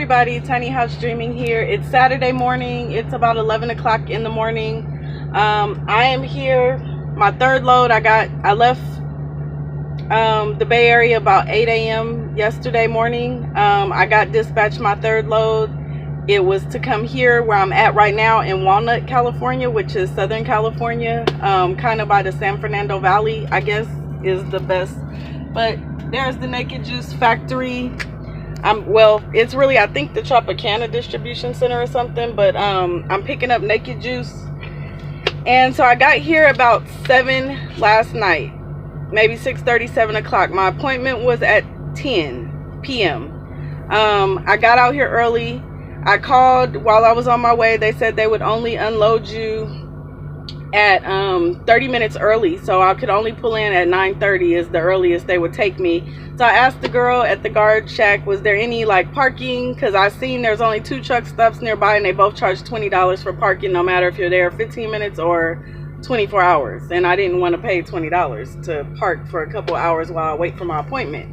everybody, Tiny House Dreaming here. It's Saturday morning. It's about 11 o'clock in the morning. I am here, my third load. I left the Bay Area about 8 a.m. yesterday morning. I got dispatched my third load. It was to come here where I'm at right now in Walnut, California, which is Southern California, kind of by the San Fernando Valley, I guess is the best. But there's the Naked Juice factory. Well, it's really, I think, the Tropicana distribution center or something, but I'm picking up Naked Juice. And so I got here about 7 last night, maybe 6:30, 7 o'clock. My appointment was at 10 p.m. I got out here early. I called while I was on my way. They said they would only unload you at 30 minutes early, so I could only pull in at 9:30 is the earliest they would take me. So I asked the girl at the guard shack, was there any like parking, because I seen there's only 2 truck stops nearby and they both charge $20 for parking, no matter if you're there 15 minutes or 24 hours, and I didn't want to pay $20 to park for a couple hours while I wait for my appointment.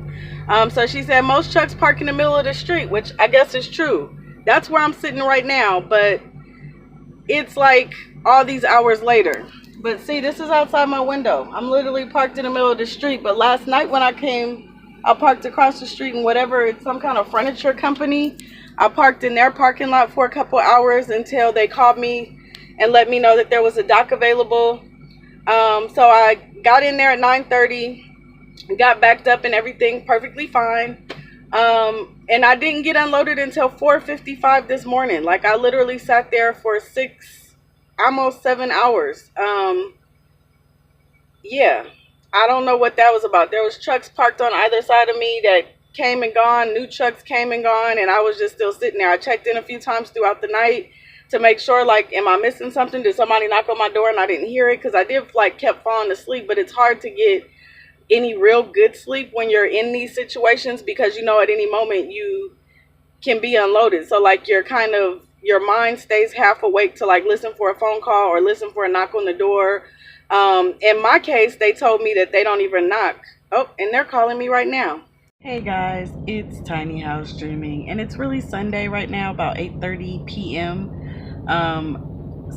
So she said most trucks park in the middle of the street, which I guess is true. That's where I'm sitting right now, but it's like all these hours later. But see, this is outside my window. I'm literally parked in the middle of the street. But last night when I came, I parked across the street and whatever, it's some kind of furniture company. I parked in their parking lot for a couple hours until they called me and let me know that there was a dock available. So I got in there at 9:30, got backed up and everything perfectly fine. And I didn't get unloaded until 4:55 this morning. Like, I literally sat there for 6, almost 7 hours. Yeah, I don't know what that was about. There was trucks parked on either side of me that came and gone. New trucks came and gone, and I was just still sitting there. I checked in a few times throughout the night to make sure, like, am I missing something? Did somebody knock on my door and I didn't hear it? Because I did, like, kept falling asleep, but it's hard to get any real good sleep when you're in these situations, because you know at any moment you can be unloaded. So like your mind stays half awake to like listen for a phone call or listen for a knock on the door. In my case, they told me that they don't even knock. Oh, and they're calling me right now. Hey guys, it's Tiny House Dreaming, and it's really Sunday right now, about 8:30 p.m.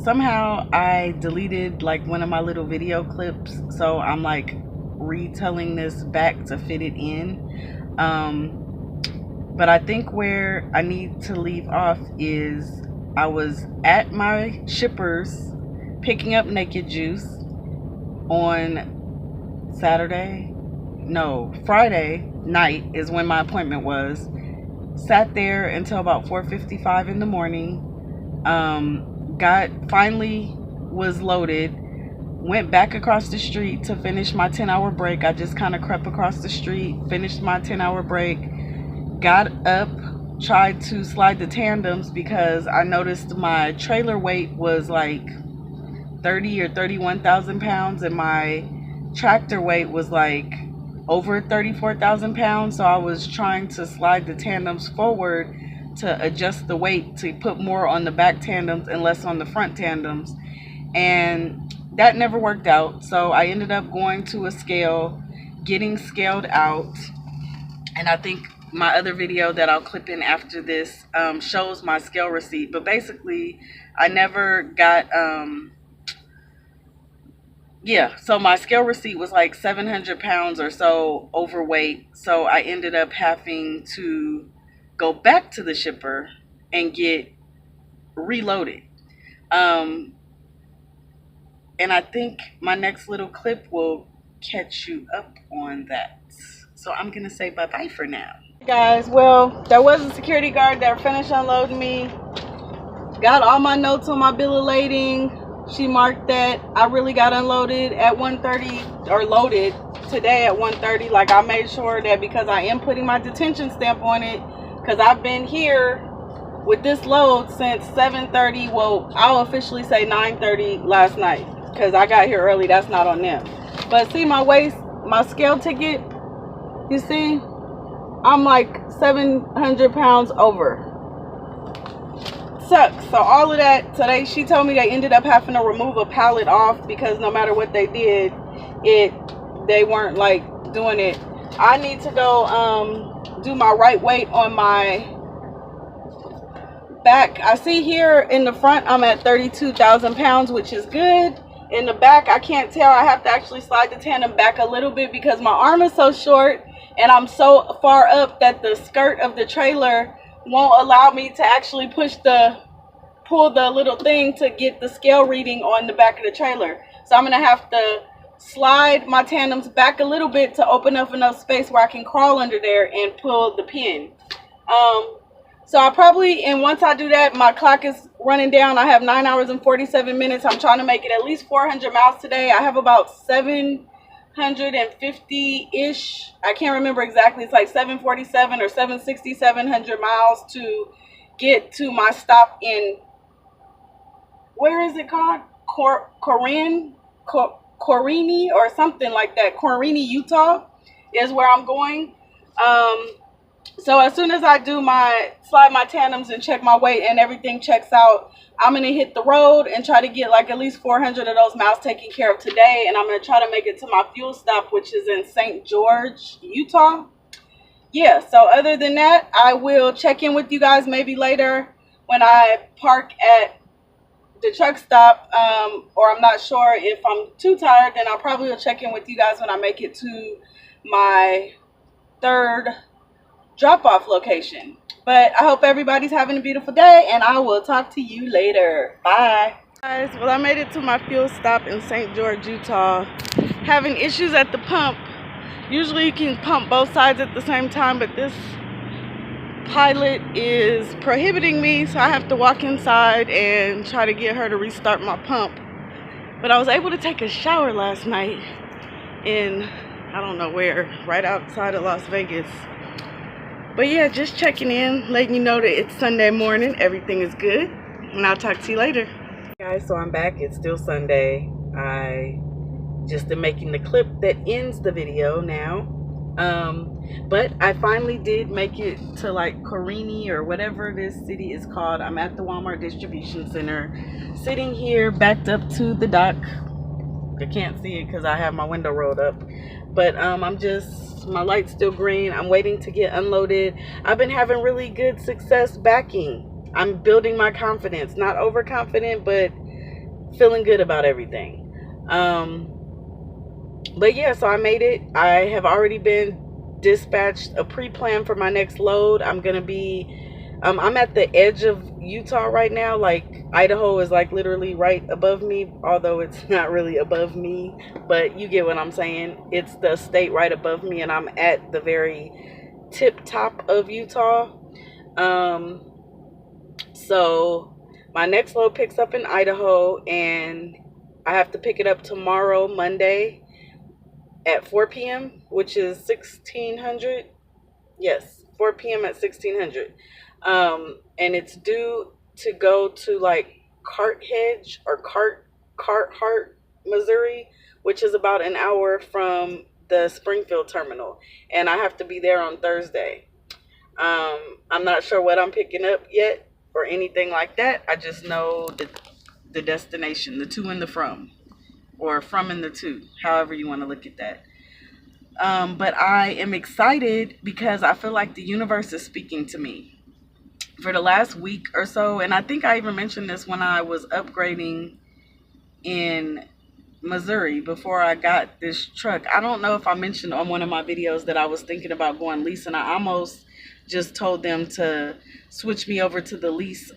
Somehow I deleted like one of my little video clips, so I'm like retelling this back to fit it in. But I think where I need to leave off is I was at my shipper's picking up Naked Juice on Friday night is when my appointment was. Sat there until about 4:55 in the morning. Finally was loaded. Went back across the street to finish my 10-hour break. I just kind of crept across the street, finished my 10-hour break, got up, tried to slide the tandems because I noticed my trailer weight was like 30 or 31,000 pounds and my tractor weight was like over 34,000 pounds. So I was trying to slide the tandems forward to adjust the weight to put more on the back tandems and less on the front tandems. And that never worked out, so I ended up going to a scale, getting scaled out, and I think my other video that I'll clip in after this shows my scale receipt. But basically, I never got, so my scale receipt was like 700 pounds or so overweight, so I ended up having to go back to the shipper and get reloaded. And I think my next little clip will catch you up on that. So I'm going to say bye-bye for now. Hey guys, well, there was a security guard that finished unloading me. Got all my notes on my bill of lading. She marked that I really got unloaded at 1:30, or loaded today at 1:30. Like, I made sure that because I am putting my detention stamp on it, because I've been here with this load since 7:30. Well, I'll officially say 9:30 last night, because I got here early. That's not on them. But see my waist, my scale ticket, you see, I'm like 700 pounds over. Sucks. So all of that today, she told me they ended up having to remove a pallet off because no matter what they did, they weren't like doing it. I need to go do my right weight on my back, I see here in the front I'm at 32,000 pounds, which is good. In the back, I can't tell. I have to actually slide the tandem back a little bit because my arm is so short and I'm so far up that the skirt of the trailer won't allow me to actually pull the little thing to get the scale reading on the back of the trailer. So I'm gonna have to slide my tandems back a little bit to open up enough space where I can crawl under there and pull the pin. So I probably, and once I do that, my clock is running down. I have 9 hours and 47 minutes. I'm trying to make it at least 400 miles today. I have about 750-ish. I can't remember exactly. It's like 747 or 760, 700 miles to get to my stop in, where is it called? Corrini or something like that. Corrini, Utah is where I'm going. So as soon as I do slide my tandems and check my weight and everything checks out, I'm going to hit the road and try to get like at least 400 of those miles taken care of today. And I'm going to try to make it to my fuel stop, which is in St. George, Utah. Yeah, so other than that, I will check in with you guys maybe later when I park at the truck stop, or I'm not sure. If I'm too tired, then I probably will check in with you guys when I make it to my third drop-off location. But I hope everybody's having a beautiful day, and I will talk to you later. Bye. Guys, well, I made it to my fuel stop in St. George, Utah. Having issues at the pump. Usually you can pump both sides at the same time, but this pilot is prohibiting me, so I have to walk inside and try to get her to restart my pump. But I was able to take a shower last night in, I don't know where, right outside of Las Vegas. But yeah, just checking in, letting you know that it's Sunday morning, everything is good, and I'll talk to you later. Guys, so I'm back. It's still Sunday. I just am making the clip that ends the video now. But I finally did make it to like Corrini or whatever this city is called. I'm at the Walmart distribution center, sitting here backed up to the dock. I can't see it because I have my window rolled up, but my light's still green. I'm waiting to get unloaded. I've been having really good success backing. I'm building my confidence, not overconfident, but feeling good about everything. But yeah, so I made it. I have already been dispatched a pre-plan for my next load. I'm gonna be I'm at the edge of Utah right now. Like Idaho is like literally right above me, although it's not really above me, but you get what I'm saying. It's the state right above me, and I'm at the very tip top of Utah. So my next load picks up in Idaho, and I have to pick it up tomorrow, Monday, at 4 p.m., which is 1600. Yes, 4 p.m. at 1600. And it's due to go to like Carthage or Carthage, Missouri, which is about an hour from the Springfield terminal, and I have to be there on Thursday. I'm not sure what I'm picking up yet or anything like that. I just know the destination, the to and the from, or from and the to, however you want to look at that. But I am excited because I feel like the universe is speaking to me. For the last week or so, and I think I even mentioned this when I was upgrading in Missouri before I got this truck. I don't know if I mentioned on one of my videos that I was thinking about going lease, and I almost just told them to switch me over to the lease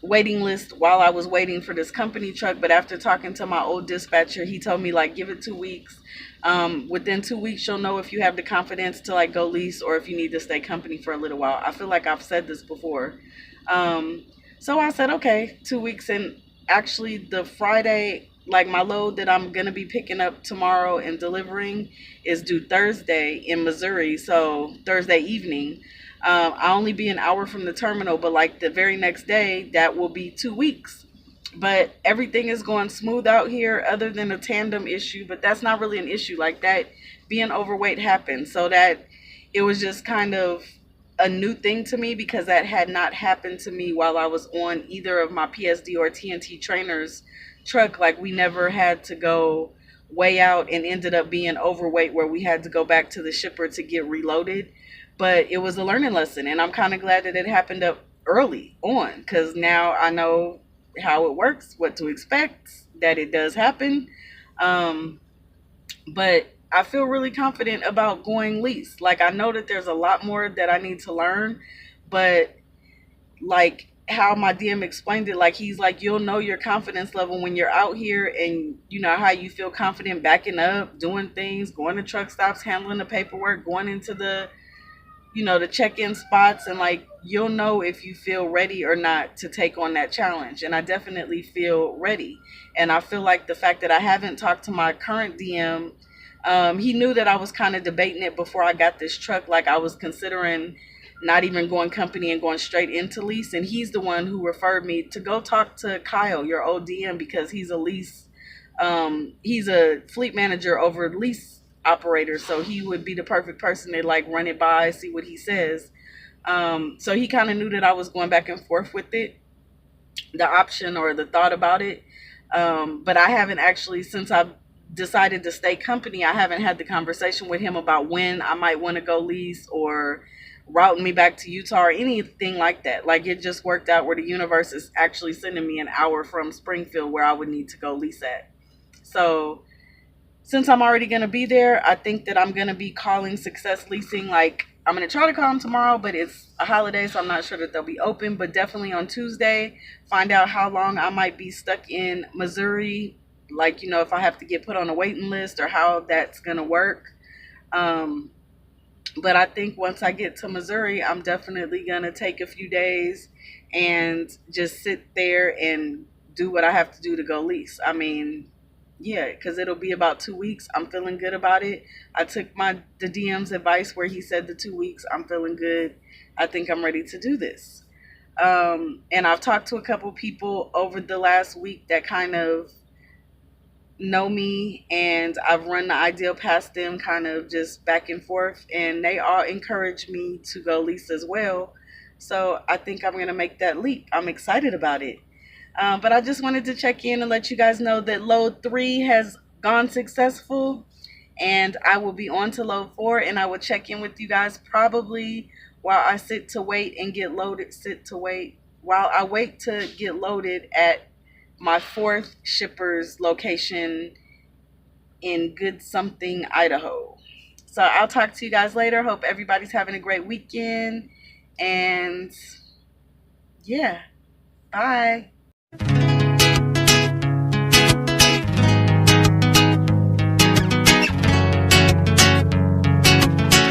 waiting list while I was waiting for this company truck. But after talking to my old dispatcher, he told me like give it 2 weeks. Within 2 weeks you'll know if you have the confidence to like go lease or if you need to stay company for a little while. I feel like I've said this before. So I said okay, 2 weeks. And actually the Friday, like my load that I'm gonna be picking up tomorrow and delivering is due Thursday in Missouri. So Thursday evening. I'll only be an hour from the terminal, but like the very next day, that will be 2 weeks. But everything is going smooth out here other than a tandem issue, but that's not really an issue. Like that being overweight happened, so that it was just kind of a new thing to me because that had not happened to me while I was on either of my PSD or TNT trainers truck. Like we never had to go way out and ended up being overweight where we had to go back to the shipper to get reloaded. But it was a learning lesson, and I'm kind of glad that it happened up early on, because now I know how it works, what to expect, that it does happen. Um, but I feel really confident about going lease. Like, I know that there's a lot more that I need to learn, but like how my DM explained it, like he's like, you'll know your confidence level when you're out here, and you know how you feel confident backing up, doing things, going to truck stops, handling the paperwork, going into the, you know, the check-in spots, and like you'll know if you feel ready or not to take on that challenge. And I definitely feel ready. And I feel like the fact that I haven't talked to my current DM, he knew that I was kind of debating it before I got this truck. Like, I was considering not even going company and going straight into lease, and he's the one who referred me to go talk to Kyle, your old DM, because he's a lease, he's a fleet manager over lease operator, so he would be the perfect person to like run it by, see what he says. So he kind of knew that I was going back and forth with it, the option or the thought about it. But I haven't actually, since I've decided to stay company, I haven't had the conversation with him about when I might want to go lease, or routing me back to Utah or anything like that. Like, it just worked out where the universe is actually sending me an hour from Springfield where I would need to go lease at. So since I'm already going to be there, I think that I'm going to be calling Success Leasing. Like, I'm going to try to call them tomorrow, but it's a holiday, so I'm not sure that they'll be open. But definitely on Tuesday, find out how long I might be stuck in Missouri. Like, you know, if I have to get put on a waiting list or how that's going to work. Um, but I think once I get to Missouri, I'm definitely going to take a few days and just sit there and do what I have to do to go lease. I mean, yeah, because it'll be about 2 weeks. I'm feeling good about it. I took the DM's advice where he said the 2 weeks. I'm feeling good. I think I'm ready to do this. And I've talked to a couple people over the last week that kind of know me, and I've run the ideal past them kind of just back and forth, and they all encourage me to go lease as well. So I think I'm going to make that leap. I'm excited about it. But I just wanted to check in and let you guys know that load 3 has gone successful, and I will be on to load 4, and I will check in with you guys probably while I sit to wait and get loaded, while I wait to get loaded at my 4th shipper's location in Good Something, Idaho. So I'll talk to you guys later. Hope everybody's having a great weekend. And yeah, bye.